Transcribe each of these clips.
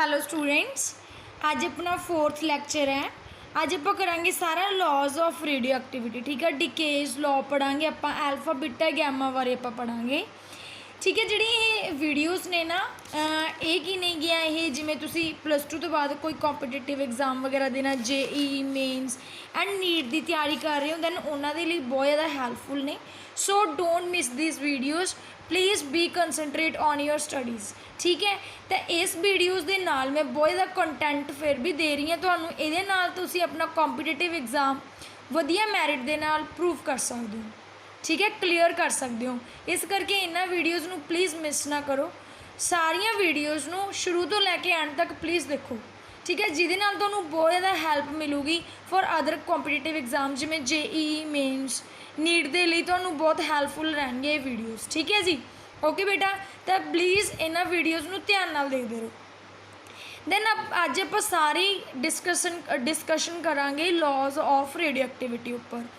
Hello students, अज अपना 4th lecture है। अज आप करांगे सारा लॉज ऑफ रेडियो एक्टिविटी। ठीक है, डिकेज लॉ पढ़ांगे आप, एल्फा बीटा गैमा बारे आप पढ़ांगे। ठीक है, जी वीडियोज़ ने ना ये की नहीं गया, ये जिमें तुसी +2 तो बाद कोई कॉम्पीटिटिव एग्जाम वगैरह देना, JEE मेन्स एंड नीट की तैयारी कर रहे हो, दैन उन्होंने लिए बहुत ज़्यादा हैल्पफुल ने। So don't miss this videos, please be concentrate on your studies. ठीक है, तो इस वीडियोज़ के नाल मैं बहुत ज़्यादा कंटेंट फिर भी दे रही हूँ तुहानू, ये नाल तुसी अपना कॉम्पीटिटिव एग्जाम वधिया मैरिट के नाल प्रूव कर सकते हो। ठीक है, क्लीयर कर सकते हो। इस करके इन्होंने वीडियोज़ नू प्लीज़ मिस ना करो, सारिया वीडियोज़ नू शुरू तो लैके एंड तक प्लीज़ देखो। ठीक है, जिहदे नाल तुहानू बहुत ज़्यादा help मिलूगी for other competitive exam, जिमें JEE मेन्स नीट के लिए तुहानू बहुत हैल्पफुल रहणगे ये वीडियोज़। ठीक है जी, ओके बेटा, तो प्लीज़ इन्होंने वीडियोज़ नू ध्यान नाल देखते रहो। दैन अज आप सारी डिस्कशन करांगे लॉज ऑफ रेडियो एक्टिविटी उपर।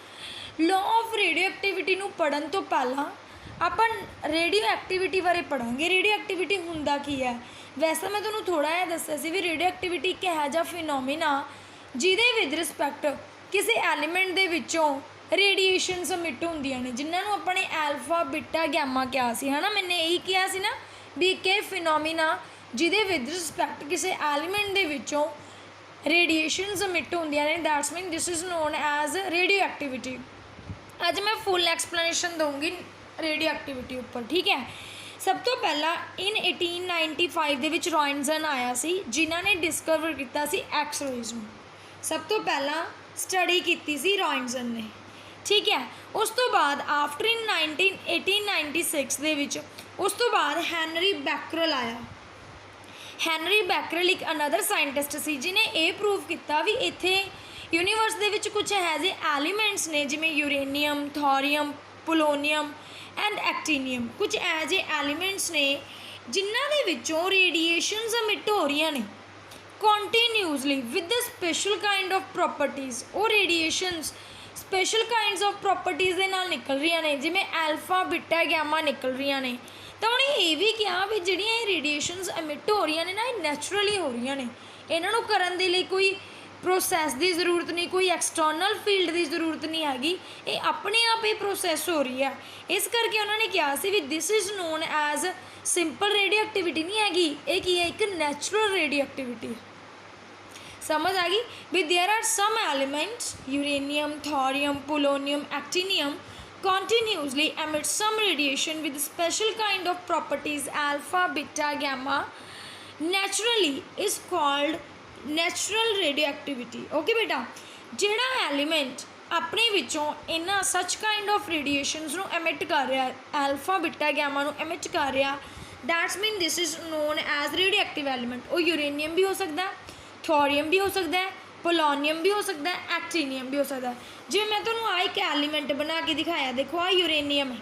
लॉ ऑफ रेडियो एक्टिविटी नू पढ़न तो पहला अपन रेडियो एक्टिविटी बारे पढ़ांगे। रेडियो एक्टिविटी हुंदा की है? वैसे मैं तुहानू थोड़ा जिहा दस्सिया सी भी रेडियो एक्टिविटी एक इहो जिहा फिनोमिना जिहदे विद रिस्पैक्ट किसी एलीमेंट दे विचों रेडिएशन समिट होंदियां ने, जिन्हां नू अपने एल्फा बीटा गैमा कहा सी, है ना। मैंने यही कहा सी ना भी एक फिनोमिना जिहदे विद रिस्पैक्ट किसी एलीमेंट दे विचों रेडिएशन समिट होंदियां ने, that's mean this is known as radioactivity. अज मैं फुल एक्सप्लेनेशन दूँगी रेडियो एक्टिविटी उपर। ठीक है, सब तो पहला इन 1895 दे विच रॉइनसन आया सी, जिन्हां ने डिस्कवर किया सी एक्स रेज़ नूं। सब तो पहला स्टडी की सी रॉइनसन ने। ठीक है, उस तो बाद आफ्टर इन 1896 दे विच उस तो बाद हैनरी बैकरल आया। हैनरी बैकरल एक अनदर साइंटिस्ट सी जिन्हें ये प्रूव किया भी इत्थे यूनीवर्स दे विच कुछ ऐसे एलीमेंट्स ने जिमें uranium, thorium, polonium and actinium, कुछ ऐसे एलीमेंट्स ने जिन्हां दे विचों रेडिएशनस अमिट हो रही ने continuously with the special kind of properties. वो रेडिएशनस स्पेशल काइंड्स ऑफ प्रॉपर्टीज़ के नाल निकल रही ने, जिमें एल्फा बीटा गैमा निकल रही ने। तो उन्हें ये भी कहा भी जिहड़ियां रेडिएशनस अमिट हो रही ने ना, नैचुरली हो रही ने, इन्हां नूं करन दे लई कोई प्रोसैस की जरूरत नहीं, कोई एक्सटर्नल फील्ड की जरूरत नहीं हैगी, ये अपने आप ही प्रोसैस हो रही है। इस करके उन्होंने कहा सी भी this is known as simple radioactivity नहीं हैगी, ये की है एक नैचुरल रेडियो एक्टिविटी। समझ आ गई भी there are some elements uranium, thorium, polonium, actinium continuously emit some radiation with special kind of properties alpha, beta, gamma naturally is called natural radioactivity। Okay बेटा, जिहड़ा एलीमेंट अपने विचों इन्हां सच काइंड ऑफ रेडिएशनस नूं एमिट कर रहा है, एल्फा बीटा गैमा नूं एमिट कर रहा, that's mean this is known as radioactive element. वो यूरेनियम भी हो सकता है, थोरियम भी हो सकता है, पोलोनियम भी हो सकता है, एक्टीनियम भी हो सकता है। जिवें मैं तुहानूं आ एक एलीमेंट बना के दिखाया, देखो आ यूरेनियम है,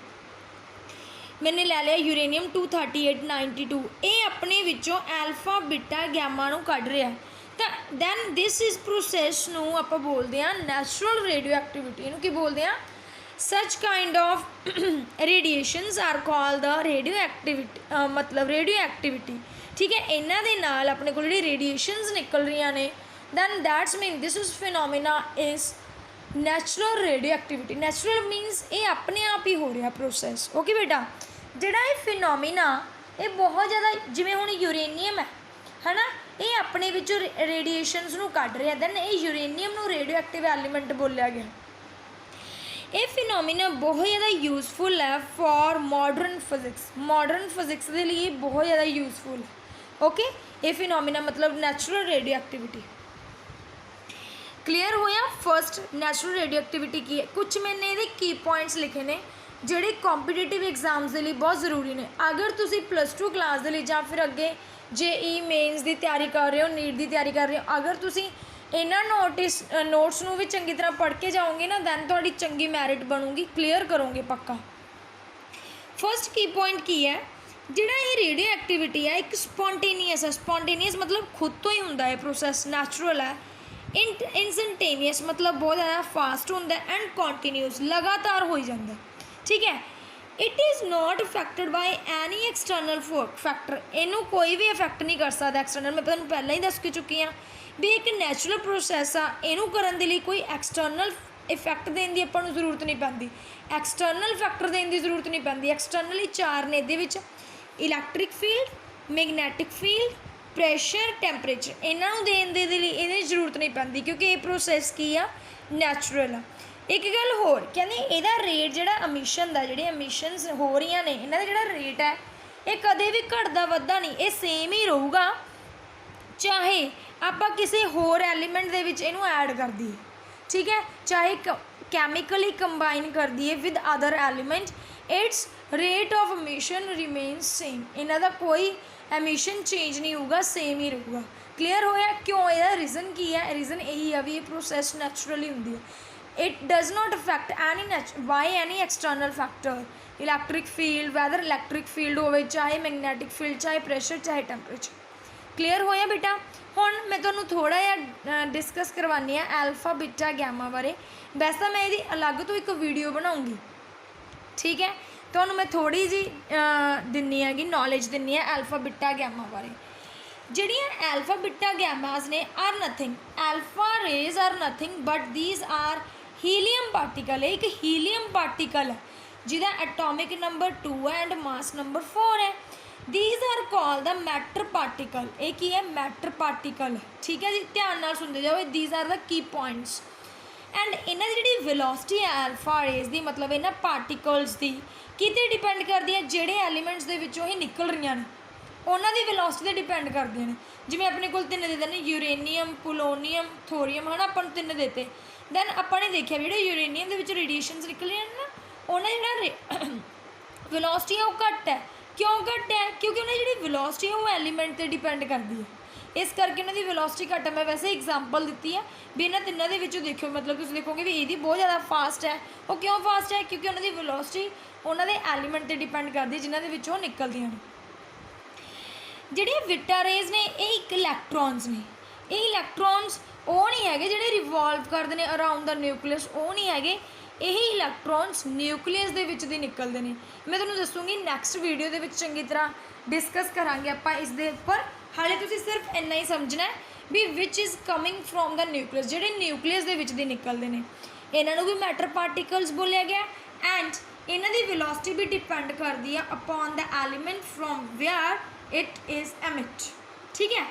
मैंने ले लिया यूरेनियम 23892, ये अपने विचों एल्फा बीटा गैमा नूं कढ रहा है। तो दैन दिस इज़ प्रोसैस नूं आपां बोलदे आ नैचुरल रेडियो एक्टिविटी। इहनूं की बोलदे आ? Such kind of radiations are called the radioactivity, मतलब रेडियो एक्टिविटी। ठीक है, इन्हां दे नाल अपने कोल जिहड़ी रेडिएशनस निकल रही ने, then that's mean this is phenomena is natural radioactivity. Natural means ये अपने आप ही हो रहा प्रोसैस। ओके बेटा, जिहड़ा ये फिनोमिना ये बहुत ज़्यादा जिवें हुण यूरेनियम है ना, ये अपने विचों रेडिएशनस नूं कढ रहा, दैन ये यूरेनियम नूं रेडियो एक्टिव एलीमेंट बोलिया गया। ये फिनोमिना बहुत ज़्यादा यूजफुल है for modern physics. Modern physics के लिए बहुत ज़्यादा यूजफुल है। ओके, ये फिनोमिना मतलब नैचुरल रेडियो एक्टिविटी। क्लीयर होया? फर्स्ट नैचुरल रेडियो एक्टिविटी की है। कुछ मैंने ये की पॉइंट्स लिखे ने जोड़े कॉम्पीटिटिव एग्जाम्स के लिए बहुत जरूरी ने। अगर तुसी +2 क्लास के लिए या फिर अगे JEE मेन्स की तैयारी कर रहे हो, नीट की तैयारी कर रहे हो, अगर तुसी इन्हां नोट्स नूं भी चंगी तरह पढ़ के जाओगे ना, दैन तुहाडी चंगी मैरिट बनूगी, क्लीयर करोगे पक्का। फर्स्ट की पॉइंट की है, जिहड़ा ये रेडियो एक्टिविटी है एक स्पॉन्टेनियस है। स्पॉन्टेनियस मतलब खुद तो ही होंदा है प्रोसैस, नैचुरल है। इंस्टंटेनियस मतलब बहुत ज़्यादा फास्ट होंदा है, एंड कॉन्टीन्यूस लगातार हो जाता है। ठीक है, it is not affected by any external factor, इनू कोई भी अफैक्ट नहीं कर सकता एक्सटर्नल। मैं तुहानूं पहले ही दस के चुकी हाँ भी एक नैचुरल प्रोसैस आ, इनू करन दे लई कोई एक्सटर्नल इफैक्ट देने की आपां नूं जरूरत नहीं पैंदी, एक्सटर्नल फैक्टर देने की जरूरत नहीं पैंदी। एक्सटर्नली चार ने इहदे विच electric field, magnetic field, pressure, temperature, इन्हों देने दे लई इहदी जरूरत नहीं पैंदी क्योंकि ये प्रोसैस की आ नैचुरल आ। एक गल होर कहंदे इहदा रेट जिहड़ा एमिशन दा, जिहड़े एमिशनस हो रही ने इन्हां दा जिहड़ा रेट है ये कदे भी घटदा वधदा नहीं, ये सेम ही रहूगा चाहे आपां किसी होर एलीमेंट दे विच इहनूं ऐड कर दईए, ठीक है, चाहे कैमिकली कंबाइन कर दिए with other element, it's rate of emission remains same, इन्हां दा कोई एमिशन चेंज नहीं होगा, सेम ही रहूगा। क्लीयर होया? क्यों? यह रीज़न की है, रीज़न यही है भी ये प्रोसैस नैचुरली होंदी है। It does not affect any by any external factor, electric field, whether electric field हो, चाहे मैगनैटिक फील्ड, चाहे प्रैशर, चाहे टैंपरेचर। क्लीयर होया बेटा? हुण मैं तुहानूं थोड़ा जिहा डिस्कस करवानी है अल्फा बीटा गैमा बारे। वैसे तो मैं इहदी अलग तो एक वीडियो बनाऊँगी, ठीक है, तुहानूं मैं थोड़ी जी दिन्नी हैगी नॉलेज दिन्नी है अल्फा बीटा गैमा बारे। जिहड़ियां अल्फा बीटा गैमास ने are nothing, alpha rays are nothing but these are helium particle, एक हीलियम पार्टिकल है जिहदा एटॉमिक नंबर 2 है एंड मास नंबर 4 है। These are call the matter particle, एक ही है मैटर पार्टिकल, ठीक है जी, ध्यान नाल सुनते जाओ, these are the key points. And इन्हां दी जिहड़ी वेलोसिटी है अल्फा रेज दी, मतलब इन्हां पार्टिकल्स दी किते डिपेंड करती है, जिहड़े एलीमेंट्स दे विचों ही निकल रही ने उन्हां दी वेलोसिटी ते डिपेंड करते हैं। जिवें अपने कोल तीन दे देने यूरेनियम, पोलोनीयम, थोरीयम, है ना, अपन तीन देते, दैन आपां ने देखिया जिहड़े यूरेनियम दे विच रेडिएशनस निकले हैं ना, उन्हां जिहड़ा वेलोसिटी है वो घट है। क्यों घट है? क्योंकि उन्हें जिहड़ी वेलोसिटी है वो एलीमेंट ते डिपेंड करती है, इस करके उन्होंने वेलोसिटी घट है। मैं वैसे एग्जाम्पल दी है भी इन्होंने तिनों के विचों देखो, मतलब तुम देखोगे भी ये बहुत ज़्यादा फास्ट है। वो क्यों फास्ट है? क्योंकि उन्होंने वेलोसिटी उन्होंने एलीमेंट पर डिपेंड करती है जिन्होंने विचों निकलदियां ने। जिहड़े बीटा रेज ने ये एक इलैक्ट्रॉन्स ने, ये इलैक्ट्रॉन्स वो नहीं है जिहड़े रिवॉल्व करते हैं अराउंड द न्यूक्लियस, वो नहीं है, यही इलैक्ट्रॉन्स न्यूक्लियस दे विच दी निकलते हैं। मैं तुहानूं दसूँगी नैक्सट वीडियो दे विच चंगी तरह डिस्कस करांगे आपां इस दे उपर। हाले तुसीं सिर्फ इन्ना ही समझना है भी which is coming from the nucleus, जिहड़े न्यूक्लियस दे विच दी निकलते हैं, इन्हां नूं भी मैटर पार्टिकल्स बोलिया गया। एंड इन्हां दी वेलोसिटी भी डिपेंड करती है upon the element from where it is emit, ठीक है।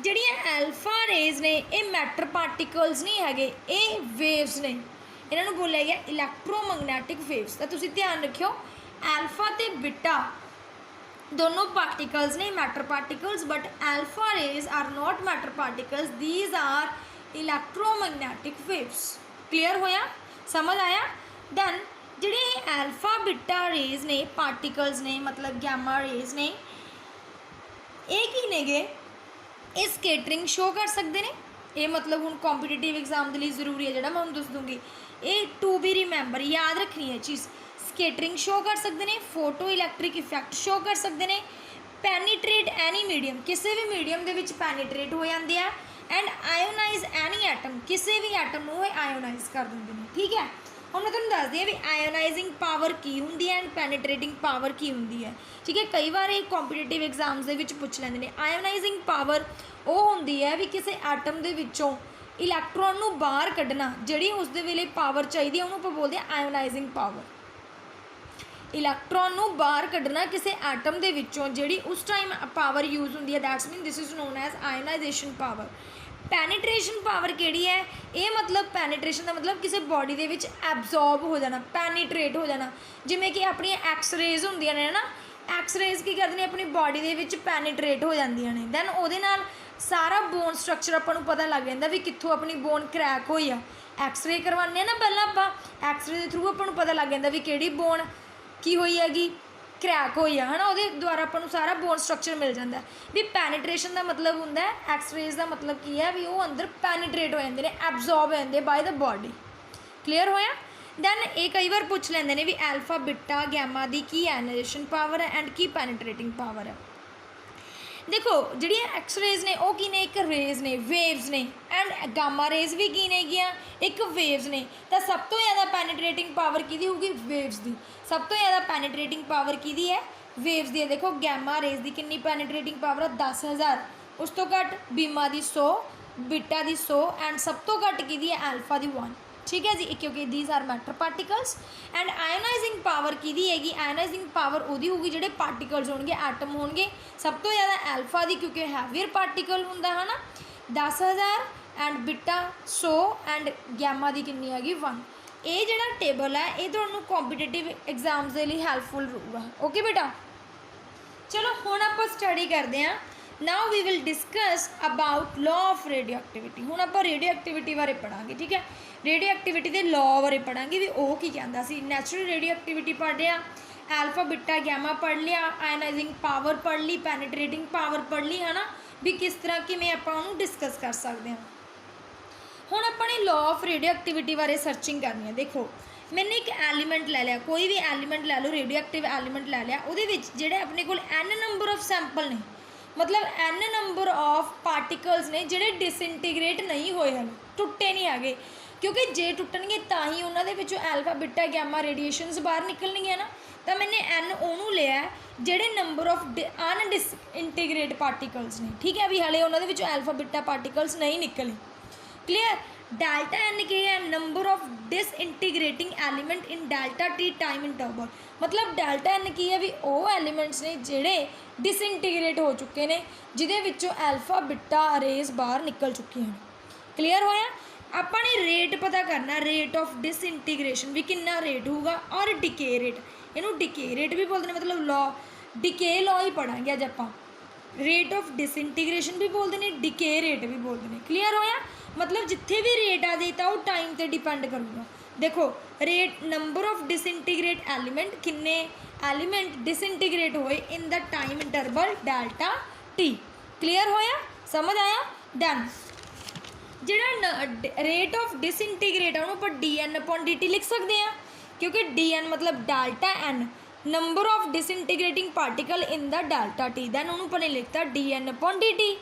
जिहड़ियां अल्फा रेज ने ये मैटर पार्टिकल्स नहीं है, ये वेव्स ने, इन्होंने बोलिया गया इलैक्ट्रोमैगनैटिक वेव्स। तो तुसीं ध्यान रखियो अल्फा ते बीटा दोनों पार्टिकल्स ने matter particles, but alpha rays are not matter particles, these are electromagnetic waves. Clear होया? समझ आया? दैन जिहड़े अल्फा बीटा रेज ने पार्टिकल्स ने, मतलब गैमा रेज ने, एक ही नेगे ये स्केटरिंग शो कर सकते हैं। ये मतलब हुण कॉम्पीटिटिव एग्जाम के लिए जरूरी है, जिहड़ा मैं हुण दस दूँगी, ये टू बी रिमैंबर, याद रखनी है चीज़। स्केटरिंग शो कर सकते हैं, फोटो इलैक्ट्रिक इफैक्ट शो कर सकते हैं, पैनीट्रेट एनी मीडियम, किसी भी मीडियम के विच पैनीट्रेट हो जाते हैं, एंड आयोनाइज एनी एटम, किसी भी एटम को आयोनाइज कर देंगे हैं, ठीक है। हम मैं तुहानूं दस दी भी आयोनाइजिंग पावर की होंदी है एंड पैनीट्रेटिंग पावर की होंदी है, ठीक है। कई बार ये कॉम्पीटिटिव एग्जाम्स के विच पुछ लैंदे ने। आयोनाइजिंग पावर वो होंदी है भी किसी एटम के विचों इलैक्ट्रॉन नूं बाहर कढ़ना, जिहड़ी उस दे वेले पावर चाहिए उन्होंने आपां बोलदे आ आयोनाइजिंग पावर। इलैक्ट्रॉन नूं बाहर कढ़ना किसी एटम के विचों जिहड़ी उस टाइम पावर यूज होंदी है, that's mean this is known as ionization power. Penetration power केड़ी है? ये मतलब पैनीट्रेशन का मतलब किसी बॉडी के विच एब्जॉर्ब हो जाना, पैनीट्रेट हो जाना। जिमें कि अपनी एक्सरेज होंदियां ने ना, एक्सरेज की करते हैं अपनी बॉडी के विच पैनीट्रेट हो जांदियां ने, दैन उहदे नाल सारा बोन स्ट्रक्चर अपन नूं पता लग जाता भी कित्थों अपनी बोन क्रैक होई आ। एक्सरे करवाने ना पहला आपां, एक्सरे के थ्रू अपन नूं पता लग जाता भी किहड़ी बोन की होई हैगी, क्रैक होई है ना, उहदे द्वारा अपन नूं सारा बोन स्ट्रक्चर मिल जाता है। भी पैनीट्रेशन का मतलब हुंदा है, एक्सरेज का मतलब की है भी वो अंदर पैनीट्रेट हो जाते हैं, एब्जॉर्ब हो जाते हैं बाय द बॉडी। क्लीयर होया? दैन ये कई बार पूछ लेंदे ने भी अल्फा बीटा गैमा की आयोनाइजेशन पावर है एंड की पैनीट्रेटिंग पावर है। देखो ਜਿਹੜੀਆਂ ਐਕਸ ਰੇਜ਼ ਨੇ ਉਹ ਕੀ ਨੇ, ਇੱਕ ਰੇਜ਼ ਨੇ, ਵੇਵਸ ਨੇ, ਐਂਡ ਗਾਮਾ ਰੇਜ਼ ਵੀ ਕੀ ਨੇਗੀਆਂ, ਇੱਕ ਵੇਵਸ ਨੇ। ਤਾਂ ਸਭ ਤੋਂ ਜ਼ਿਆਦਾ ਪੈਨੀਟ੍ਰੇਟਿੰਗ ਪਾਵਰ ਕਿਹਦੀ ਹੋਊਗੀ, ਵੇਵਸ ਦੀ। ਸਭ ਤੋਂ ਜ਼ਿਆਦਾ ਪੈਨੀਟ੍ਰੇਟਿੰਗ ਪਾਵਰ ਕਿਹਦੀ ਹੈ, ਵੇਵਸ ਦੀ ਹੈ। ਦੇਖੋ ਗੈਮਾ ਰੇਜ਼ ਦੀ ਕਿੰਨੀ ਪੈਨੀਟ੍ਰੇਟਿੰਗ ਪਾਵਰ ਹੈ, 10,000। ਉਸ ਤੋਂ ਘੱਟ ਬੀਮਾ ਦੀ 100, बीटा ਦੀ 100, ਐਂਡ ਸਭ ਤੋਂ ਘੱਟ ਕਿਹਦੀ ਹੈ, ਐਲਫਾ ਦੀ 1। ठीक है जी, क्योंकि these are matter particles. And ionising power की हैगी, आयोनाइजिंग पावर वो होगी जो पार्टिकल्स होंगे, एटम होंगे। सब तो ज़्यादा एल्फा की, क्योंकि हैवियर पार्टिकल होंगे है ना, 10,000, एंड बीटा 100, एंड गैमा की कितनी हैगी 1। ये जो टेबल है ये तो कॉम्पीटेटिव एग्जाम्स के लिए हैल्पफुल रहूगा। ओके बेटा, चलो हुण आप स्टडी करते हैं। Now we will discuss about law of radioactivity. हुण आप रेडियो एक्टिविटी बारे पढ़ांगे। ठीक है, रेडियो एक्टिविटी के लॉ बारे पढ़ांगे भी वो की कहता सी। नैचुरल रेडियो एक्टिविटी पढ़ लिया, एल्फा बीटा गैमा पढ़ लिया, आयनाइजिंग पावर पढ़ ली, पैनीट्रेटिंग पावर पढ़ ली, है ना, भी किस तरह किवें आपां उहनूं डिस्कस कर सकते हैं। हुण अपने लॉ ऑफ रेडियो एक्टिविटी बारे सर्चिंग करनी है। देखो मैंने एक एलीमेंट ले लिया, कोई भी एलीमेंट ले लो, रेडियो एक्टिव एलीमेंट ले लिया, उहदे विच जिहड़े अपने कोल n नंबर ऑफ सैंपल ने, मतलब n नंबर ऑफ पार्टिकल्स ने जिहड़े डिसइंटीग्रेट नहीं होए हैं, टुटे नहीं है, क्योंकि जे टुटणगे तां ही उन्होंने विचों एल्फा बीटा गैमा रेडिएशनस बाहर निकलणगीਆਂ ना। तो मैंने n उन्होंने लिया जिहड़े नंबर ऑफ अनडिसइंटीग्रेट पार्टिकल्स ने। ठीक है, भी हाले उन्होंने विचों एल्फा बीटा पार्टिकल्स नहीं निकले। क्लीयर। डेल्टा n की है number of disintegrating element in delta T time interval. मतलब डेल्टा n की है भी वो एलीमेंट्स ने जिहड़े डिसइंटीग्रेट हो चुके हैं, जिहदे विचों एल्फा बीटा रेज बाहर निकल चुकी हैं। क्लीयर होया। ਆਪਾਂ ने रेट पता करना, रेट ऑफ डिसइंटीग्रेशन भी कितना रेट होगा, और डिके रेट, इनू डिके रेट भी बोलते हैं, मतलब लॉ डिके लॉ ही पढ़ांगे अज आप। रेट ऑफ डिसइंटीग्रेशन भी बोलते हैं, डिके रेट भी बोलते हैं। क्लीयर होया। मतलब जिथे भी रेट आ जाए तो वो टाइम पर डिपेंड करूँगा। देखो rate number of disintegrate element, किन्ने एलीमेंट डिसइंटीग्रेट होए in the time interval delta T. Clear होया, समझ आया। डन। जिहड़ा रेट ऑफ डिसइंटीग्रेट है उन्होंने D N upon D T लिख सकते हैं, क्योंकि डी एन मतलब delta N number of disintegrating particle in the delta T, then उन्होंने लिखता D N upon D T.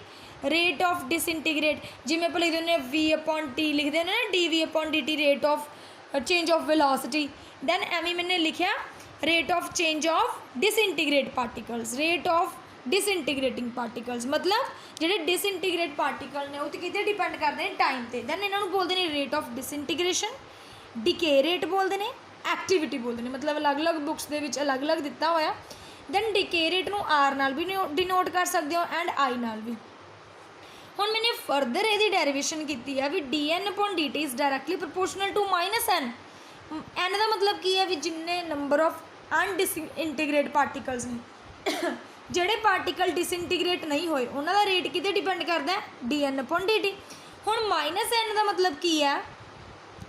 Rate of disintegrate जिमें आप लिख दें वी अपॉन टी, लिख दें ना D V upon D T, rate of change of velocity. Then एवं मैंने लिखा rate of change of disintegrate particles, rate of disintegrating particles, मतलब जिहड़े डिसइंटीग्रेट पार्टिकल ने वो किते डिपेंड करते हैं, टाइम ते। दैन इन्हों बोलते हैं rate of disintegration, decay rate बोलते हैं, एक्टिविटी बोलते हैं, मतलब अलग अलग बुक्स के विच अलग अलग दिता होया। दैन डिके रेट नूं आर नाल भी डिनोट कर सकते हो, एंड आई नाल भी। हुण मैंने फरदर ये डेरिवेशन की है भी D N upon D T is directly proportional to minus N. N का मतलब की है भी जिन्ने नंबर ऑफ अनडिसइंटीग्रेट पार्टिकल्स ने, ਜਿਹੜੇ पार्टिकल डिसइंटीग्रेट नहीं होए उन्हों का रेट किते डिपेंड करता है, D N upon D T. हुण माइनस एन का मतलब की है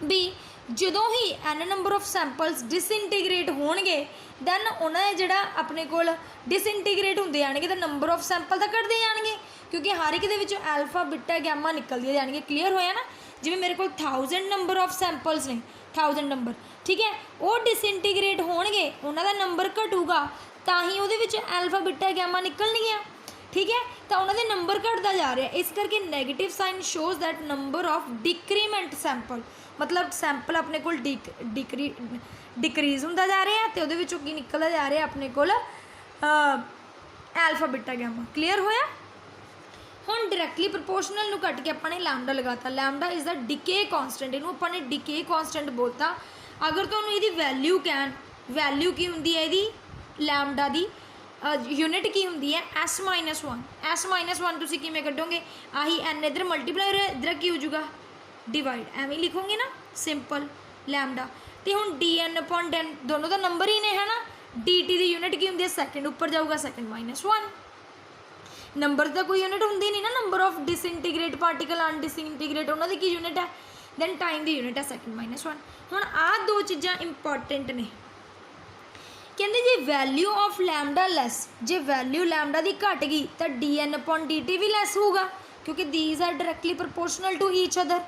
भी जदों ही N number of samples disintegrate होणगे, दैन उन्हें जिहड़ा अपने कोल डिसइंटीग्रेट होंदे जाणगे तो नंबर ऑफ सैंपल तो घटते जाणगे, क्योंकि हर एक दे विचों एल्फा बीटा गैमा निकलदी जाणगे। क्लीयर होया ना। जिवें मेरे को 1000 नंबर ऑफ सैंपल्स ने, 1000 नंबर, ठीक है, वो डिसइंटीग्रेट होणगे, उन्हां दा नंबर घटूगा, तो ही वो एल्फा बीटा गैमा निकलणगियां। ठीक है, तो उन्होंने नंबर घटता जा रहा है, इस करके negative sign shows that number of decrement sample, मतलब सैंपल अपने को डिक्रीज होंदा जा रहा है, तो वो की निकलता जा रहा है अपने को एल्फा बीटा गैमा। क्लीयर होया। हुण डायरैक्टली प्रोपोर्शनल नूं कट के अपने लैम्डा लगाता, lambda is the decay constant, इनू अपने डिके कॉन्सटेंट बोलता। अगर तुहानूं इहदी वैल्यू कैन, वैल्यू की हुंदी है इहदी लैम्डा दी यूनिट की होंगी है S minus one. S minus one तुम किमें कटोगे, आही एन इधर मल्टीप्लाई हो रहा है, इधर की हो जाऊगा डिवाइड, एवं लिखोगे ना सिंपल लैम्डा। तो हुण डी एन अपॉन डेन दोनों का नंबर ही ने, है ना। डी टी की यूनिट की होंगी है सैकेंड, ऊपर जाऊगा सैकेंड माइनस वन। नंबर का कोई यूनिट होंगी नहीं ना, number of disintegrate particle undisintegrate उन्होंने की यूनिट है, दैन टाइम की यूनिट है सैकेंड माइनस वन। हुण आ दो चीज़ां इंपॉर्टेंट ने। कहते जी वैल्यू ऑफ लैम्डा लैस, जे वैल्यू लैम्डा की घट गई तो D N upon D T भी लैस होगा, क्योंकि these are directly proportional to each other.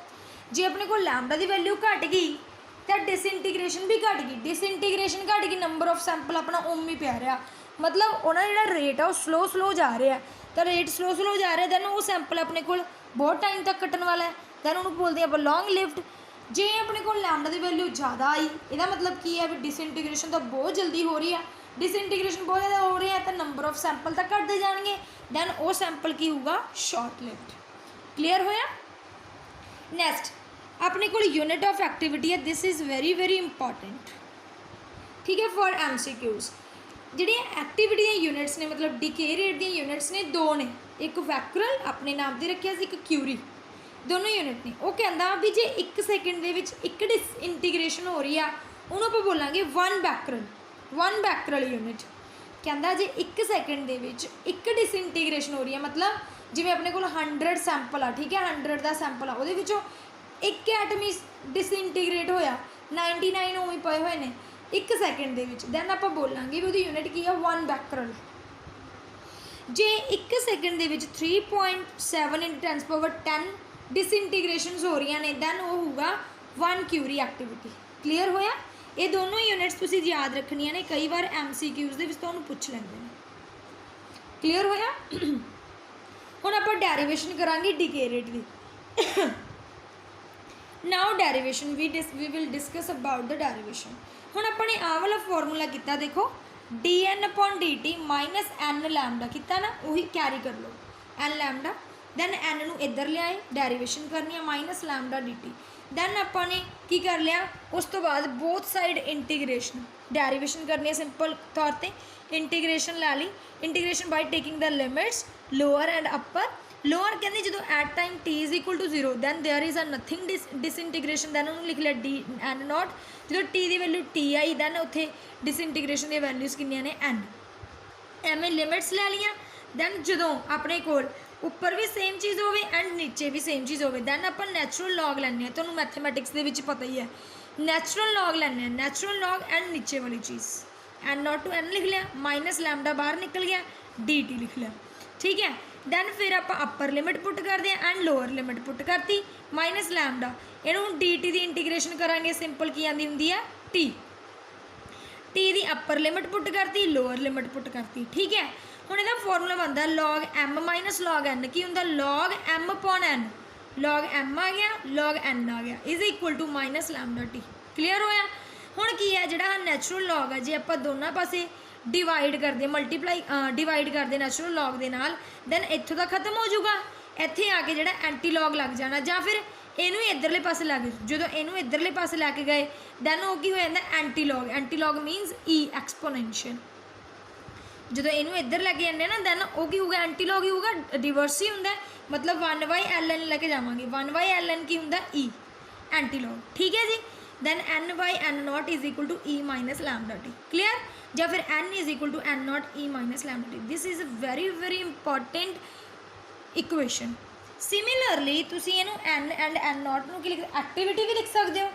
जे अपने को लैम्डा की वैल्यू घट गई तो डिसइंटीग्रेशन भी घट गई, डिसइंटीग्रेशन घट गई, नंबर ऑफ सैंपल अपना उम ही पिया रहा, मतलब उन्होंने जो रेट है वो स्लो स्लो जा रहा है। तो रेट स्लो स्लो जा रहा है, दैन वो सैंपल अपने को बहुत टाइम तक कट्टन वाला है, दैन उन्होंने बोलते हैं आप लॉन्ग लिव्ड। जे अपने को लैम्डा की वैल्यू ज़्यादा आई, यदा मतलब की है भी डिसइंटीग्रेशन तो बहुत जल्दी हो रही है, डिसइंटीग्रेशन बहुत ज़्यादा हो रही है, तो नंबर ऑफ सैंपल तक घटते जाएंगे, दैन वो सैंपल की होगा शॉर्ट लिव्ड। क्लीयर होया। नैक्सट अपने को यूनिट ऑफ एक्टिविटी है, this is very very important, ठीक है, फॉर MCQs। जी एक्टिविटी यूनिट्स ने मतलब डीके रेट दी यूनिट्स ने दो ने, एक वैक्यूरल अपने नाम से रखिया सी, एक क्यूरी, दोनों यूनिट ने। वो कहता भी जे 1 सेकेंड के एक डिसइंटीग्रेशन हो रही है उन्होंने आप बोलेंगे वन बैक्यूरल यूनिट। कहता जे 1 सेकेंड के एक डिसइंटीग्रेशन हो रही है, मतलब जिमें अपने को 100 सैंपल आ, ठीक है, 100 का सैंपल आ, वो एक एटम ही डिसइंटीग्रेट होया, 99 उवें पे हुए हैं 1 सेकेंड के, दैन आप बोलांगे भी वो यूनिट की है 1 बैक्यूरल। जे 1 सेकेंड के 3.7 × 10 डिसइंटीग्रेशन हो रही ने, दैन वो होगा 1 क्यूरी एक्टिविटी। क्लीयर होया। ये दोनों यूनिट्स तुसीं याद रखनिया ने, कई बार MCQs दे विच तुहानूं पुछ लैंदे ने। क्लीयर होया। हुण आपां डेरिवेशन करांगे डीके रेट दी। Now derivation we will discuss about the derivation. हुण अपने आ वाला फॉर्मूला किता, देखो dN/dt माइनस n लैम्डा किता ना, वही कैरी कर लो n लैम्डा, दैन n नूं इधर लियाए, डेरिवेशन करनी है माइनस लैम्डा dt, दैन अपने की कर लिया, उस तो बाद बोथ साइड इंटीग्रेशन, डेरिवेशन करनी है सिंपल तौर पर, इंटीग्रेशन ला ली, integration by taking the limits lower and upper. Lower कहते जो at time t is equal to 0 then there is a nothing disintegration, then उन्होंने लिख लिया dN0, जो t की वैल्यू t आई, दैन उत्थे डिसइंटीग्रेशन दी वैल्यूज़ कितनियां ने n, एवें लिमिट्स लै लिया, दैन जो अपने कोल उपर भी सेम चीज़ हो एंड नीचे भी सेम चीज़ हो, दैन आप नैचुरल लॉग लैने, तो मैथमेटिक्स के पता ही है, नैचुरल लॉग लैने, नैचुरल लॉग एंड नीचे वाली चीज़, N0 to n लिख लिया, माइनस लैम्डा बाहर निकल गया, dt लिख लिया, ठीक है। दैन फिर आप अपर लिमिट पुट करते हैं एंड लोअर लिमिट पुट करती, माइनस लैम्डा, इनू dt की इंटीग्रेशन करांगे, सिंपल की आती होंगी है t की अपर लिमिट पुट करती, लोअर लिमिट पुट करती, ठीक है। हुण इहदा फॉर्मूला बनता log m minus log n, की होंदा log m upon n, log m आ गया, log n आ गया, is equal to minus lambda t। Clear होया। हुण की है जिहड़ा नैचुरल लॉग है, जे आपां दोनों पासे डिवाइड करते मल्टीप्लाई डिवाइड करते नैचुरल लॉग के नाल, दैन इत्थों तक खत्म हो जाऊगा, इत्थे आके जिहड़ा एंटी लॉग लग जाना, जां फिर इनू इधरले पासे लग, जो इनू इधरले पासे लैके गए दैन वो की हो जाता antilog, antilog means E exponential, जो इनू इधर लैके जाने ना दैन वो की होगा एंटी लॉग ही होगा, रिवर्स ही होंगे, मतलब 1/ln लैके जावांगे, 1/ln की होंगे ई एंटी लॉग, ठीक है जी। Then n/n0 is equal to E minus lambda T. Clear. या फिर n is equal to n0 E minus lambda T. This is very very important equation. Similarly तुसी इनू n एंड n0 नूं की लिख, एक्टिविटी भी लिख सकते हो।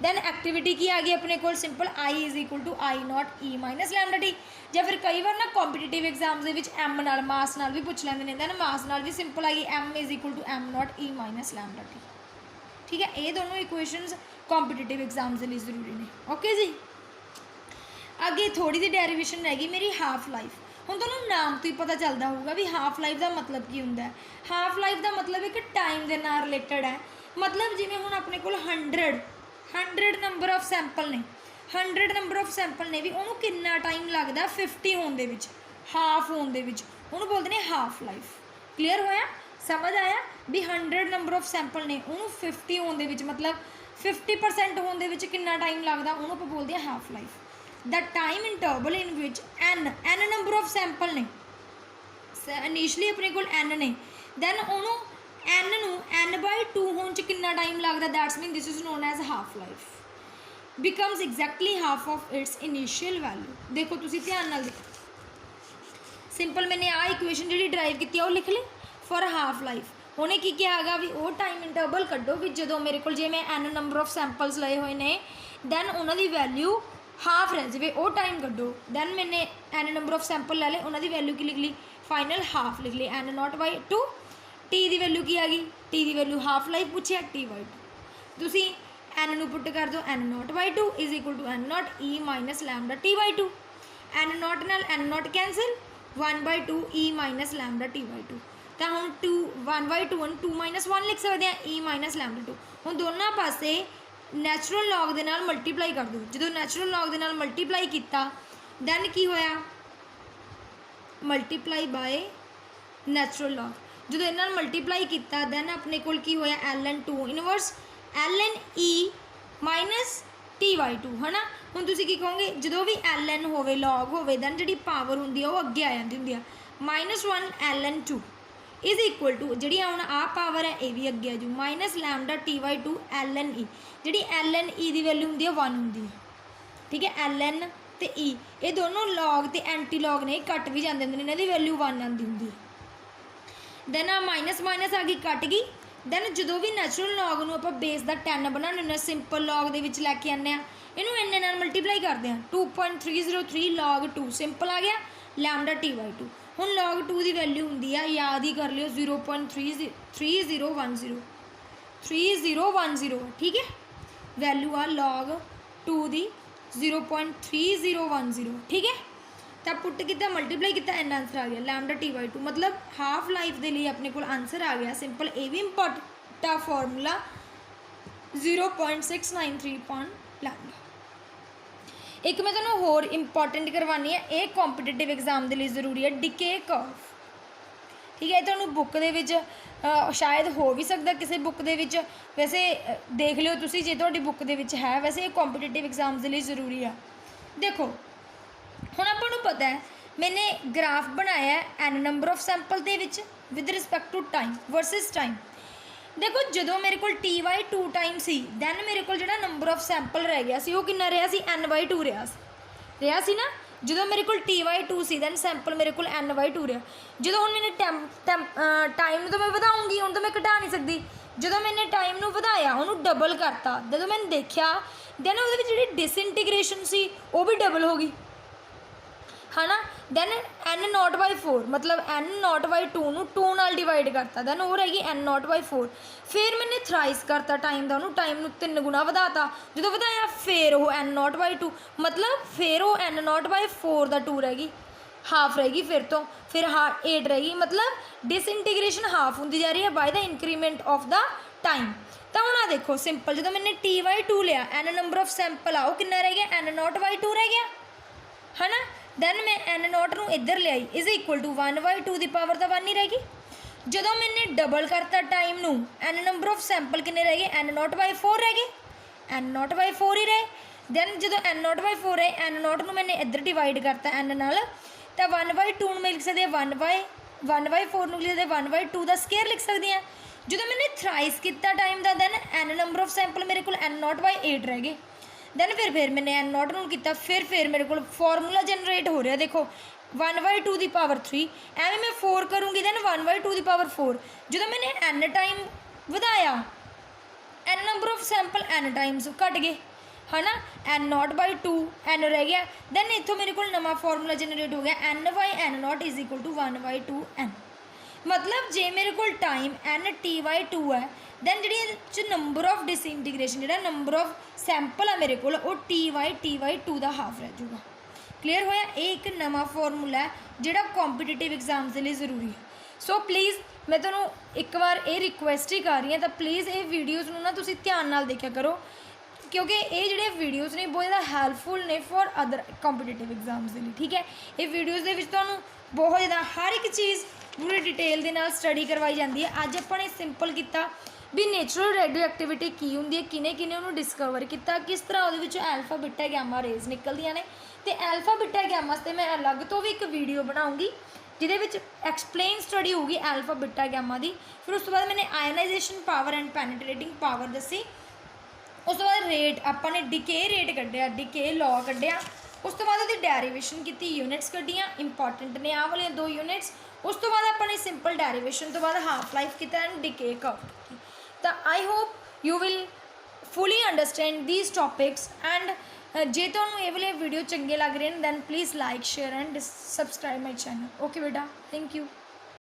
दैन एक्टिविटी की आ गई अपने को simple i is equal to I0 e minus lambda T. या फिर कई बार ना कॉम्पीटिटिव एग्जाम्स m नाल मास नाल भी पूछ लेंगे, दैन मास नाल भी सिंपल आ गई m is equal to m0 e minus lambda T. ठीक है, ये दोनों इक्वेशनस कॉम्पीटिटिव एग्जाम्स के लिए जरूरी ने। ओके जी, अगे थोड़ी सी डेरिवेशन रहेगी मेरी हाफ लाइफ। हुण तुहानूं नाम तो ही पता चलता होगा भी हाफ लाइफ का मतलब की हुंदा है। हाफ लाइफ का मतलब एक टाइम के नाल रिलेटेड है। मतलब जिवें हुण अपने कोल 100 नंबर ऑफ सैंपल ने, 100 नंबर ऑफ सैंपल ने भी उन्होंने कितना टाइम लगता 50 होने दे विच, हाफ होने दे विच, उन्होंने बोलते हैं हाफ लाइफ। क्लीयर होया, समझ आया भी 100 नंबर ऑफ सैंपल ने उन्होंने 50 होने दे विच, मतलब 50% होने दे विच कितना टाइम लगता उन्होंने आप बोलते हैं half life. The time interval in which n number of sample ने, इनिशली अपने को n ने, दैन उन्होंने n नूं n/2 होने च कितना टाइम लगता, that's mean this is known as half life. Becomes exactly half of its initial value. देखो तुसी ध्यान नाल देखो, सिंपल मैंने आ इक्वेशन जी ड्राइव की वो लिख ली फॉर हाफ लाइफ। उन्हें की क्या है भी वो टाइम इंटरवल कड्डो भी जो मेरे को जे मैं n नंबर ऑफ सैंपल्स लए हुए ने, दैन उन्होंने वैल्यू हाफ रह जाए वो टाइम कड्डो, दैन मैंने n नंबर ऑफ सैंपल लै ले, उन्होंने वैल्यू की लिख ली फाइनल हाफ लिख ली n0/2। टी की वैल्यू की आ गई, टी की वैल्यू हाफ लाइफ पूछे t/2, तुसी n नूं पुट कर दो n0/2 is equal to n0 E minus lambda t/2। n0 नाल n0 cancel, 1/2 E minus lambda T/2। तो हम 1/2 2 माइनस 1 लिख सकते हैं E माइनस लैमडा 2। हम दोनों पासे नैचुरल लॉग दे नाल मल्टीप्लाई कर दो। जो नैचुरल लॉग दे नाल मल्टीप्लाई किया दैन की होया मल्टीप्लाई बाय नैचुरल लॉग। जो इन्हां नाल मल्टीप्लाई किया दैन अपने कोल की होया ln2 inverse ln E minus T/2 है ना। हुण तुसीं की कहोगे जो भी ln होवे लॉग होवे दैन जिहड़ी पावर हुंदी है वो अगे आ जाती हुंदी है -1 ln2 इज इक्वल टू जी हम आ पावर है ये भी अगे आ जू minus lambda T/2 ln E। जी ln E की वैल्यू होंगी 1 होंगी, ठीक है। ln तो E ये दोनों लॉग तो एंटी लॉग ने कट भी जाते हैं, इन्हों की वैल्यू 1 आती होंगी। दैन आ माइनस माइनस आ गई कट गई। दैन जो भी नैचुरल लॉग में आप बेस का 10 बनाने होंगे सिंपल लॉग के लैके आने इनू इन्ने नाल मल्टीप्लाई करते हैं 2.303 log 2 सिंपल आ गया लैमडा T/2। हुण log 2 की वैल्यू होंगी है याद ही कर लियो 0.3010 ठीक है। वैल्यू आ log 2 की 0.3010 ठीक है। तो पुट किया मल्टीप्लाई किया एन आंसर आ गया लैमडा T/2 मतलब हाफ लाइफ के लिए अपने को आंसर आ गया सिंपल। ये भी इंपॉर्टेंट आ फॉर्मूला 0.693 लैमडा। एक मैं तुहानूं होर इंपॉर्टेंट करवानी है, ये कॉम्पीटिटिव एग्जाम के लिए जरूरी है डिके कर्व, ठीक है। तुहानूं बुक दे विच शायद हो भी सकता किसी बुक दे विच, वैसे देख लियो तुसीं जे तुहाडी बुक दे विच है, वैसे ये कॉम्पीटिटिव एग्जाम के लिए जरूरी है। देखो हुण आपां नूं पता है मैंने ग्राफ बनाया है एन नंबर ऑफ सैंपल दे which with respect to time versus time. देखो जो मेरे को T/2 टाइम सी दैन मेरे को जो नंबर ऑफ सैंपल रह गया सी वो कितना रहा सी N/2 रहा सी ना। जो मेरे को T/2 सी दैन सैंपल मेरे को N/2 रहा। जो हम मैंने टाइम तो मैं बढ़ाऊँगी हूँ तो मैं घटा नहीं सकती। जो मैंने टाइम में बढ़ाया उन्होंने डबल करता जो मैंने देखा दैन वो जी डिसइंटीग्रेशन सी वो भी डबल हो गई है ना। दैन N0/4 मतलब N0/2 2 नाल डिवाइड करता दैन वो रहेगी N0/4। फिर मैंने थ्राइस करता टाइम का उन्होंने टाइम 3 गुना वधाता जो वधाया फिर वो N0/2 मतलब फिर वो N0/4 का 2 रहेगी हाफ रहेगी फिर 8 रहेगी मतलब डिसइंटीग्रेशन हाफ होती जा रही है by the increment of the time. तो हम आ देखो सिंपल जो मैंने T/2 लिया N नंबर ऑफ सैंपल आ वो कितना रह गया N0/2 रह गया है ना। दैन मैं N0 इधर ले आई इज इक्वल टू 1/2 की पावर तो 1 ही रहेगी। जो मैंने डबल करता time N number of sample कितने रह गए N0/4 रह गए N0/4 ही रहे। दैन जो N0/4 है N0 मैंने इधर डिवाइड करता N नाल तो 1/2 में लिख सकते 1/4 लिख सकते 1/2 का स्केयर लिख सकते हैं। जो मैंने थ्राइस किया टाइम का then N number of sample मेरे को N0/8 रह गए। दैन फिर मैंने N0 किया फिर मेरे को फॉर्मूला जनरेट हो रहा देखो 1/2 की पावर 3 एवं मैं 4 करूँगी दैन 1/2 की पावर 4। जो मैंने N टाइम बढ़ाया N number of sample N times घट गए है ना N0/2 N रह गया। दैन इतों मेरे को नवा फॉर्मूला जनरेट हो गया N/N0 is equal to 1/2 N। मतलब जे मेरे को टाइम N/T/2 है दैन जी नंबर ऑफ डिसइंटीग्रेशन जो नंबर ऑफ सैंपल है मेरे को T/2 का हाफ रह जाऊगा। क्लीयर होया एक नवा फॉर्मूला है जोड़ा कॉम्पीटिटिव एग्जाम के लिए जरूरी है। सो प्लीज़ मैं तुहानूं एक बार ये रिक्वेस्ट ही कर रही हूँ तो प्लीज़ ये वीडियोज़ ना तुसीं ध्यान नाल देखा करो क्योंकि ये जोड़े वीडियोज़ ने बहुत ज़्यादा हैल्पफुल ने फॉर अदर कॉम्पीटिटिव एग्जाम्स के लिए, ठीक है। ये वीडियोज़ के विच तुहानूं बहुत ज़्यादा हर एक चीज़ पूरी डिटेल के नाल स्टडी करवाई जाती है। अज अपने सिंपल किया भी नेचुरल रेडियो एक्टिविटी की होंगी है किने उन्होंने डिस्कवर किया किस तरह वो एल्फा बीटा गैमा रेज निकलदियाँ ने। तो एल्फा बीटा गैमा से मैं अलग तो भी एक वीडियो बनाऊँगी जिहदे एक्सप्लेन स्टडी होगी एल्फा बीटा गैमा की। फिर उस तो बाद मैंने ionisation power and penetrating power दसी। उस तो बाद रेट अपने डिके रेट कढ़िया डिके लॉ कढ़िया। उस तो बाद उसकी डेरीवेशन की यूनिट्स कढ़िया इंपॉर्टेंट ने आ वाली 2 यूनिट्स। उस तो बाद अपनी सिंपल डेरीवेशन तो बाद हाफ लाइफ किया एंड डिके कर्व। तो I hope you will fully understand these topics and जे तुहानूं ये वाले वीडियो चंगे लग रहे हैं then please like share and subscribe my channel. Okay बेटा थैंक यू।